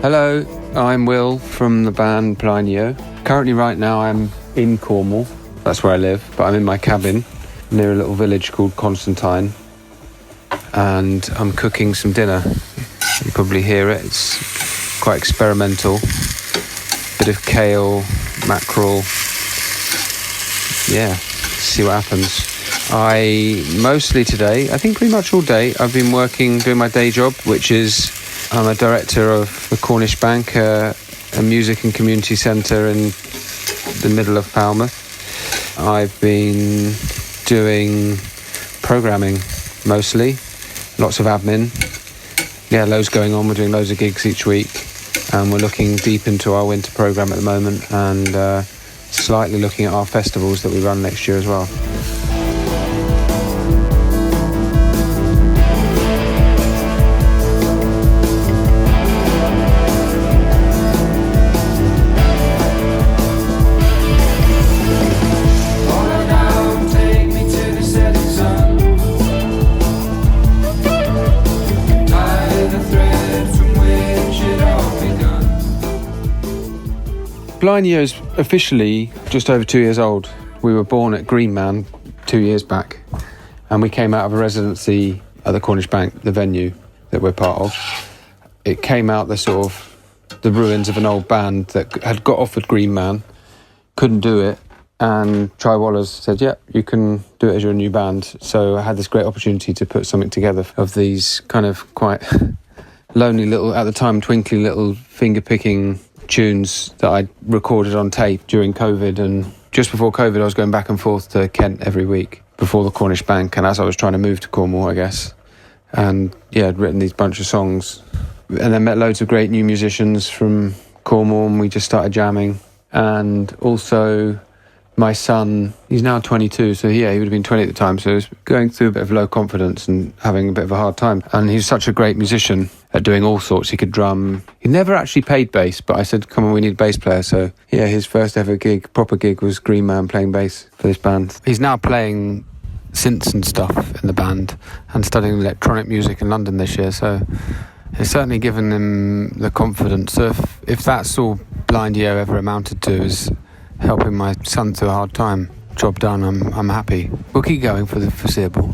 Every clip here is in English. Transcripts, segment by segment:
Hello, I'm Will from the band Blind Yeo. Currently right now I'm in Cornwall, that's where I live, but I'm in my cabin near a little village called Constantine, and I'm cooking some dinner. You probably hear it, it's quite experimental. Bit of kale, mackerel, yeah, see what happens. Mostly today, I think pretty much all day, I've been doing my day job, which is I'm a director of the Cornish Bank, a music and community centre in the middle of 𝘈𝘯𝘓. I've been doing programming mostly, lots of admin. Yeah, loads going on. We're doing loads of gigs each week, and we're looking deep into our winter programme at the moment, and slightly looking at our festivals that we run next year as well. Blind Yeo is officially just over 2 years old. We were born at Greenham 2 years back, and we came out of a residency at the Cornish Bank, the venue that we're part of. It came out the ruins of an old band that had got offered Greenham, couldn't do it, and 𝘈𝘯𝘓𝘰 said, yeah, you can do it as your new band. So I had this great opportunity to put something together of these kind of quite lonely little, at the time, twinkly little finger-picking tunes that I recorded on tape during COVID. And just before COVID, I was going back and forth to Kent every week before the Cornish Bank, and as I was trying to move to Cornwall, I guess. And yeah, I'd written these bunch of songs, and then met loads of great new musicians from Cornwall, and we just started jamming. And also my son, he's now 22, so yeah, he would have been 20 at the time, so he was going through a bit of low confidence and having a bit of a hard time. And he's such a great musician at doing all sorts. He could drum. He never actually played bass, but I said, come on, we need a bass player. So yeah, his first ever proper gig was Greenham playing bass for this band. He's now playing synths and stuff in the band and studying electronic music in London this year, so it's certainly given him the confidence. So if that's all Blind Yeo ever amounted to, is helping my son through a hard time, job done, I'm happy. We'll keep going for the foreseeable.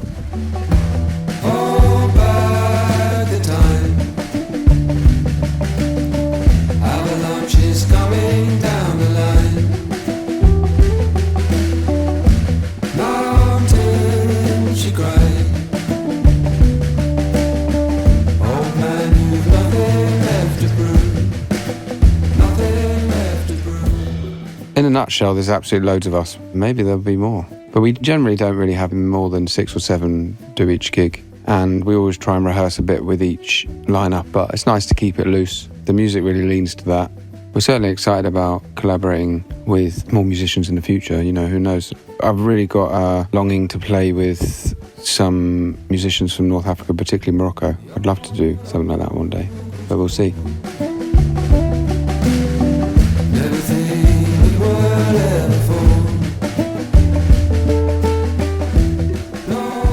In a nutshell, there's absolutely loads of us. Maybe there'll be more. But we generally don't really have more than 6 or 7 do each gig. And we always try and rehearse a bit with each lineup, but it's nice to keep it loose. The music really leans to that. We're certainly excited about collaborating with more musicians in the future. You know, who knows? I've really got a longing to play with some musicians from North Africa, particularly Morocco. I'd love to do something like that one day, but we'll see.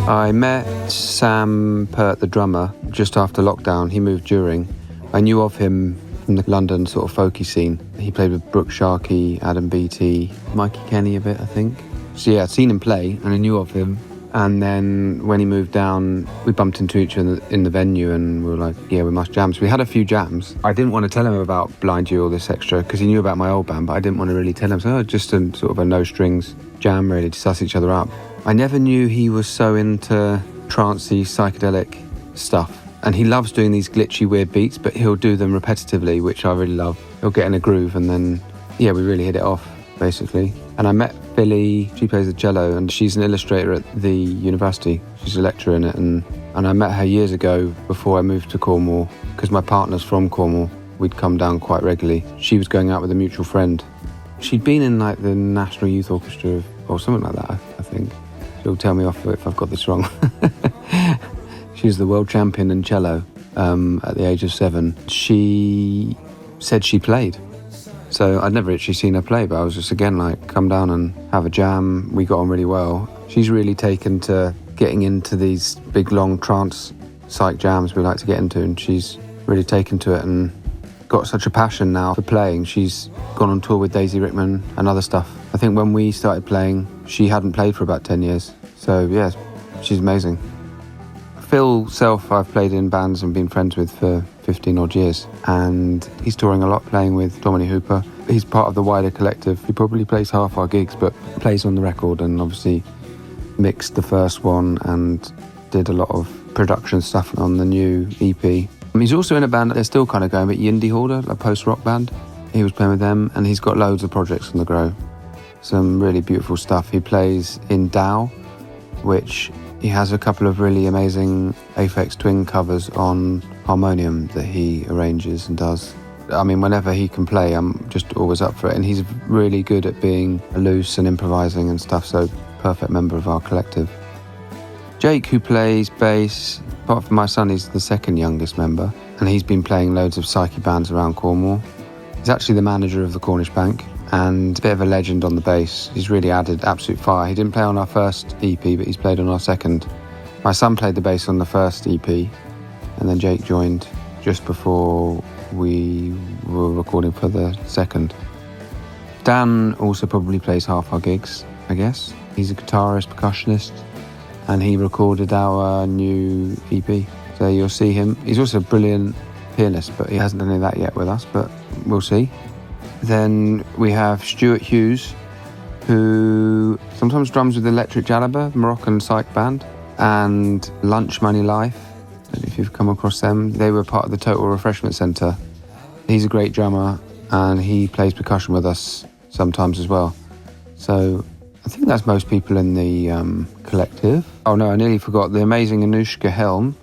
I met Sam Pert, the drummer, just after lockdown. He moved during. I knew of him from the London sort of folky scene. He played with Brooke Sharkey, Adam Beattie, Mikey Kenny a bit, I think. So yeah, I'd seen him play and I knew of him. And then when he moved down, we bumped into each other in the venue and we were like, yeah, we must jam. So we had a few jams. I didn't want to tell him about Blind Yeo, all this extra, because he knew about my old band, but I didn't want to really tell him. So just a sort of a no-strings jam, really, to suss each other up. I never knew he was so into trancey, psychedelic stuff. And he loves doing these glitchy, weird beats, but he'll do them repetitively, which I really love. He'll get in a groove and then, yeah, we really hit it off, basically. And I met Billy, she plays the cello, and she's an illustrator at the university. She's a lecturer in it, and I met her years ago before I moved to Cornwall, because my partner's from Cornwall. We'd come down quite regularly. She was going out with a mutual friend. She'd been in like the National Youth Orchestra or something like that, I think. She'll tell me off if I've got this wrong. She was the world champion in cello at the age of 7. She said she played. So I'd never actually seen her play, but I was just, again, like, come down and have a jam. We got on really well. She's really taken to getting into these big, long trance psych jams we like to get into, and she's really taken to it. And got such a passion now for playing. She's gone on tour with Daisy Rickman and other stuff. I think when we started playing, she hadn't played for about 10 years. So yeah, she's amazing. Phil Self, I've played in bands and been friends with for 15 odd years, and he's touring a lot, playing with Dominic Hooper. He's part of the wider collective. He probably plays half our gigs, but plays on the record, and obviously mixed the first one and did a lot of production stuff on the new EP. He's also in a band that they're still kind of going, but 𝘰𝘈𝘊𝘳𝘢𝘢, a post-rock band. He was playing with them, and he's got loads of projects on the go. Some really beautiful stuff. He plays in 𝘈𝘀, which he has a couple of really amazing Aphex Twin covers on harmonium that he arranges and does. I mean, whenever he can play, I'm just always up for it. And he's really good at being loose and improvising and stuff, so perfect member of our collective. Jake, who plays bass, apart from my son, he's the second youngest member, and he's been playing loads of psyche bands around Cornwall. He's actually the manager of the Cornish Bank and a bit of a legend on the bass. He's really added absolute fire. He didn't play on our first EP, but he's played on our second. My son played the bass on the first EP, and then Jake joined just before we were recording for the second. Dan also probably plays half our gigs, I guess. He's a guitarist, percussionist, and he recorded our new EP. So you'll see him. He's also a brilliant pianist, but he hasn't done any of that yet with us, but we'll see. Then we have Stuart Hughes, who sometimes drums with Electric Jalaba, Moroccan psych band, and Lunch Money Life. I don't know if you've come across them. They were part of the Total Refreshment Centre. He's a great drummer, and he plays percussion with us sometimes as well. So I think that's most people in the collective. Oh no, I nearly forgot the amazing 𝘈𝘈𝘁𝘢𝘢𝘢,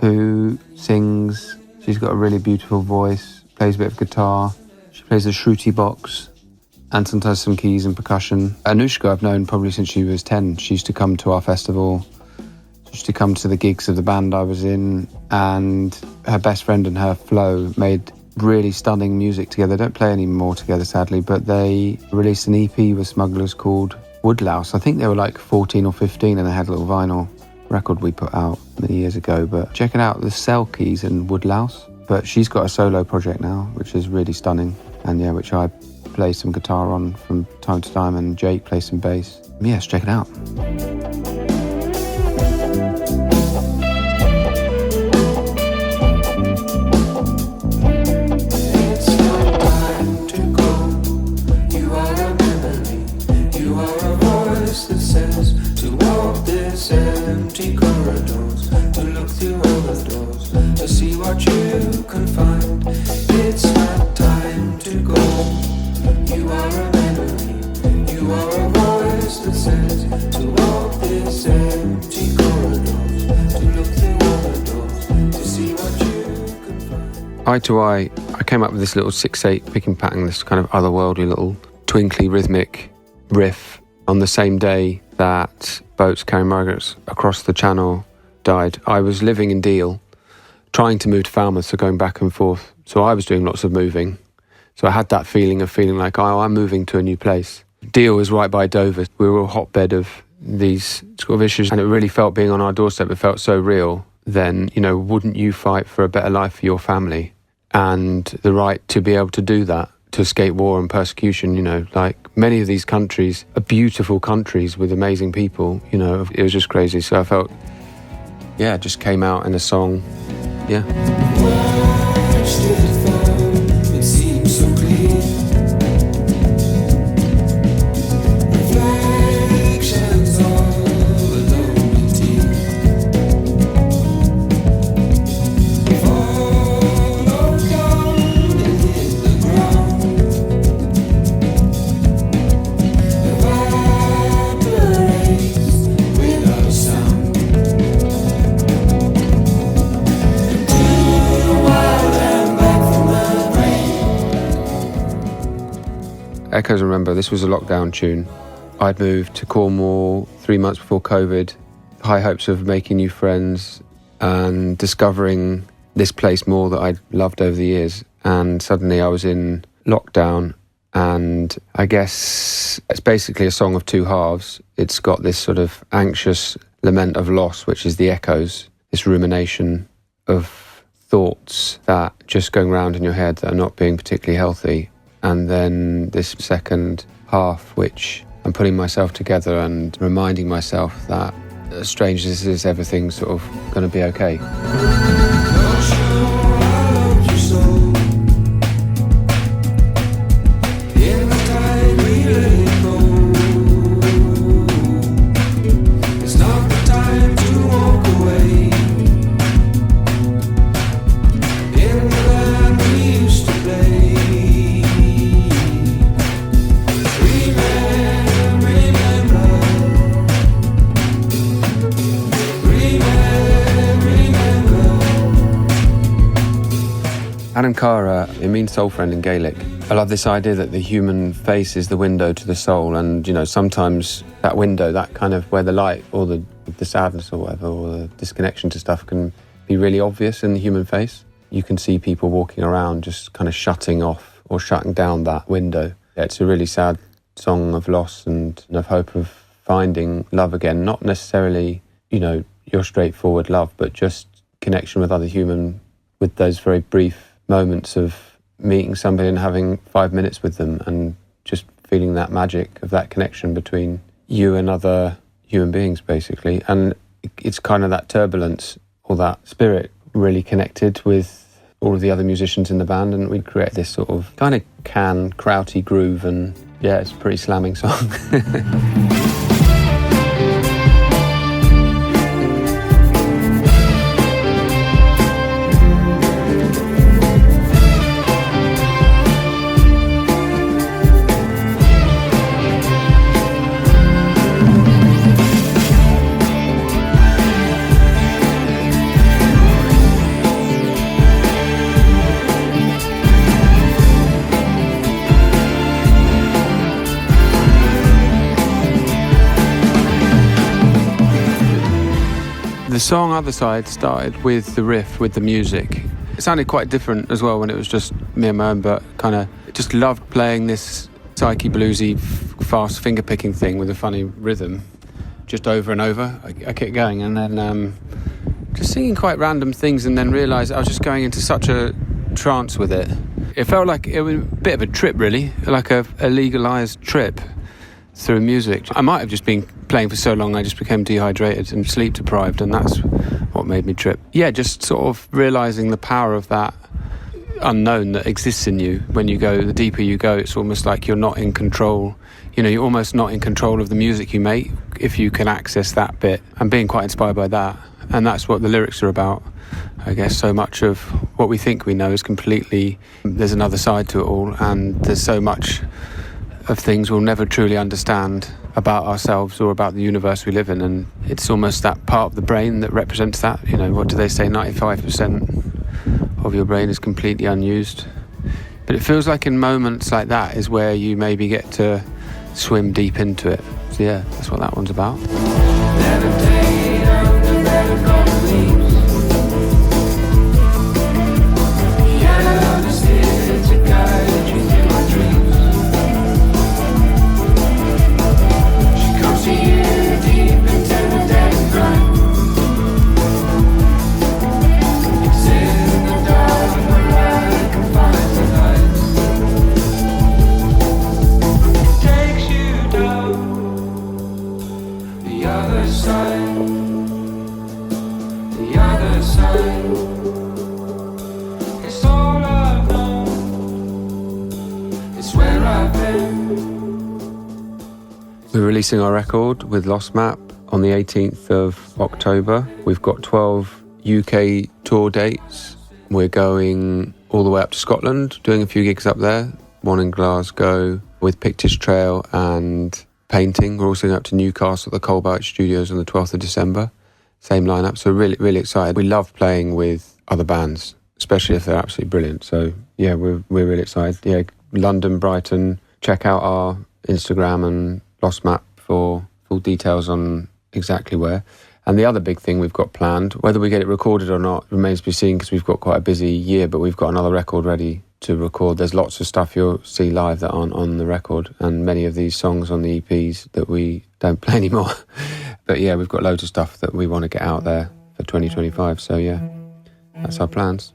who sings. She's got a really beautiful voice, plays a bit of guitar. She plays a shruti box and sometimes some keys and percussion. Anushka I've known probably since she was 10. She used to come to our festival. She used to come to the gigs of the band I was in, and her best friend and her, Flo, made really stunning music together. They don't play anymore together, sadly, but they released an EP with Smugglers called Woodlouse. I think they were like 14 or 15, and they had a little vinyl record we put out many years ago. But check it out, the Cell Keys and Woodlouse. But she's got a solo project now, which is really stunning, and yeah, which I play some guitar on from time to time, and Jake plays some bass. Yes, check it out. Empty corridors, to look through all the doors, to see what you can find. It's not time to go. You are a memory, you are a voice that says to walk this empty corridors, to look through all the doors, to see what you can find. Eye to Eye, I came up with this little 6/8 picking pattern, this kind of otherworldly little twinkly rhythmic riff on the same day that boats carrying migrants across the channel died. I was living in Deal, trying to move to Falmouth, so going back and forth. So I was doing lots of moving. So I had that feeling like, oh, I'm moving to a new place. Deal was right by Dover. We were a hotbed of these sort of issues, and it really felt, being on our doorstep, it felt so real. Then, you know, wouldn't you fight for a better life for your family and the right to be able to do that, to escape war and persecution? You know, like, many of these countries are beautiful countries with amazing people. You know, it was just crazy. So I felt, yeah, it just came out in a song. Yeah. It seems so clear. Reflections of a lonely tear. Follow down and hit the ground. Evaporates without sound. Echoes Remember, this was a lockdown tune. I'd moved to Cornwall 3 months before COVID, high hopes of making new friends and discovering this place more that I'd loved over the years. And suddenly I was in lockdown, and I guess it's basically a song of two halves. It's got this sort of anxious lament of loss, which is the echoes, this rumination of thoughts that just going around in your head that are not being particularly healthy. And then this second half, which I'm putting myself together and reminding myself that, as strange as this is, everything's sort of going to be okay. 𝘈𝘯𝘓𝘰𝘦𝘴, it means soul friend in Gaelic. I love this idea that the human face is the window to the soul, and sometimes that window, that kind of where the light or the sadness or whatever, or the disconnection to stuff can be really obvious in the human face. You can see people walking around just kind of shutting off or shutting down that window. Yeah, it's a really sad song of loss and of hope of finding love again, not necessarily, your straightforward love, but just connection with other human, with those very brief moments of meeting somebody and having 5 minutes with them and just feeling that magic of that connection between you and other human beings, basically. And it's kind of that turbulence or that spirit really connected with all of the other musicians in the band, and we create this sort of kind of krauty groove, and yeah, it's a pretty slamming song. The song Other Side started with the riff, with the music. It sounded quite different as well when it was just me and my own, but kind of just loved playing this psyche bluesy, fast finger picking thing with a funny rhythm, just over and over. I kept going, and then just singing quite random things, and then realised I was just going into such a trance with it. It felt like it was a bit of a trip, really, like a legalised trip through music. I might have just been playing for so long I just became dehydrated and sleep deprived, and that's what made me trip. Yeah, just sort of realising the power of that unknown that exists in you. When you go, the deeper you go, it's almost like you're not in control. You're almost not in control of the music you make if you can access that bit. I'm being quite inspired by that, and that's what the lyrics are about. I guess so much of what we think we know is completely, there's another side to it all, and there's so much of things we'll never truly understand about ourselves or about the universe we live in, and it's almost that part of the brain that represents that. What do they say, 95% of your brain is completely unused, but it feels like in moments like that is where you maybe get to swim deep into it. So yeah, that's what that one's about. We're releasing our record with Lost Map on the 18th of October. We've got 12 UK tour dates. We're going all the way up to Scotland, doing a few gigs up there, one in Glasgow with Pictish Trail and Painting. We're also going up to Newcastle at the 𝘈𝘯𝘢𝘊𝘢𝘳𝘢 Studios on the 12th of December. Same lineup, so really, really excited. We love playing with other bands, especially if they're absolutely brilliant. So yeah, we're really excited. Yeah, London, Brighton. Check out our Instagram and Lost Map for full details on exactly where. And the other big thing we've got planned, whether we get it recorded or not remains to be seen, because we've got quite a busy year, but we've got another record ready to record. There's lots of stuff you'll see live that aren't on the record, and many of these songs on the EPs that we don't play anymore. But yeah, we've got loads of stuff that we want to get out there for 2025, so yeah, That's our plans.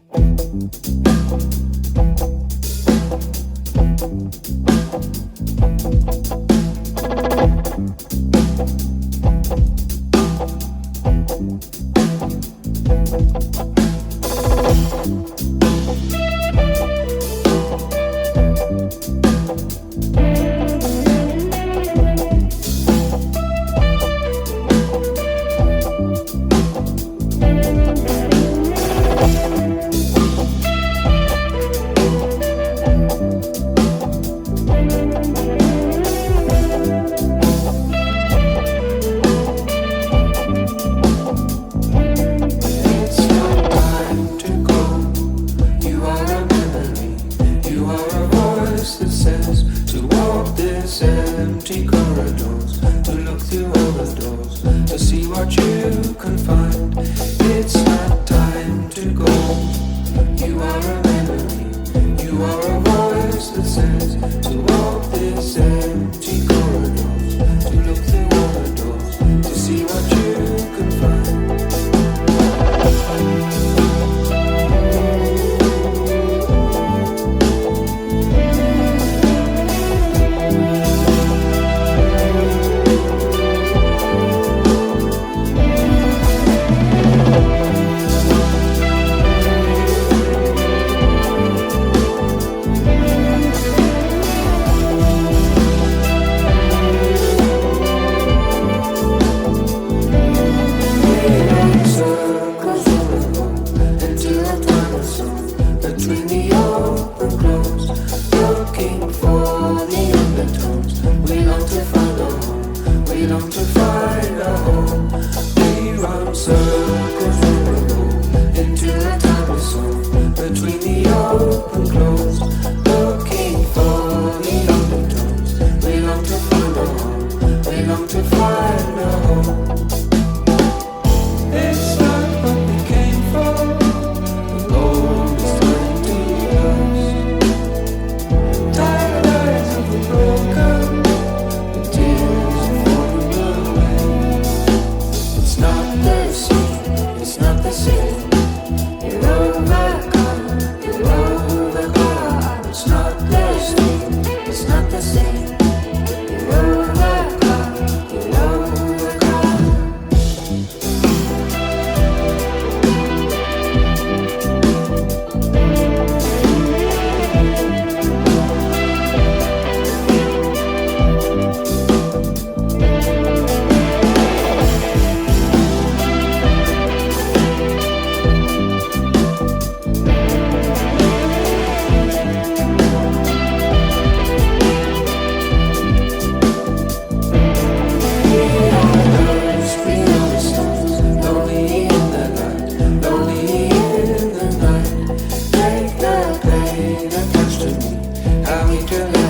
Empty corridors, to look through all the doors, to see what you can find. It's not time to go. You are a memory, you are a voice that says to walk this empty corridors, to look through all the doors, to see what you can find. How we can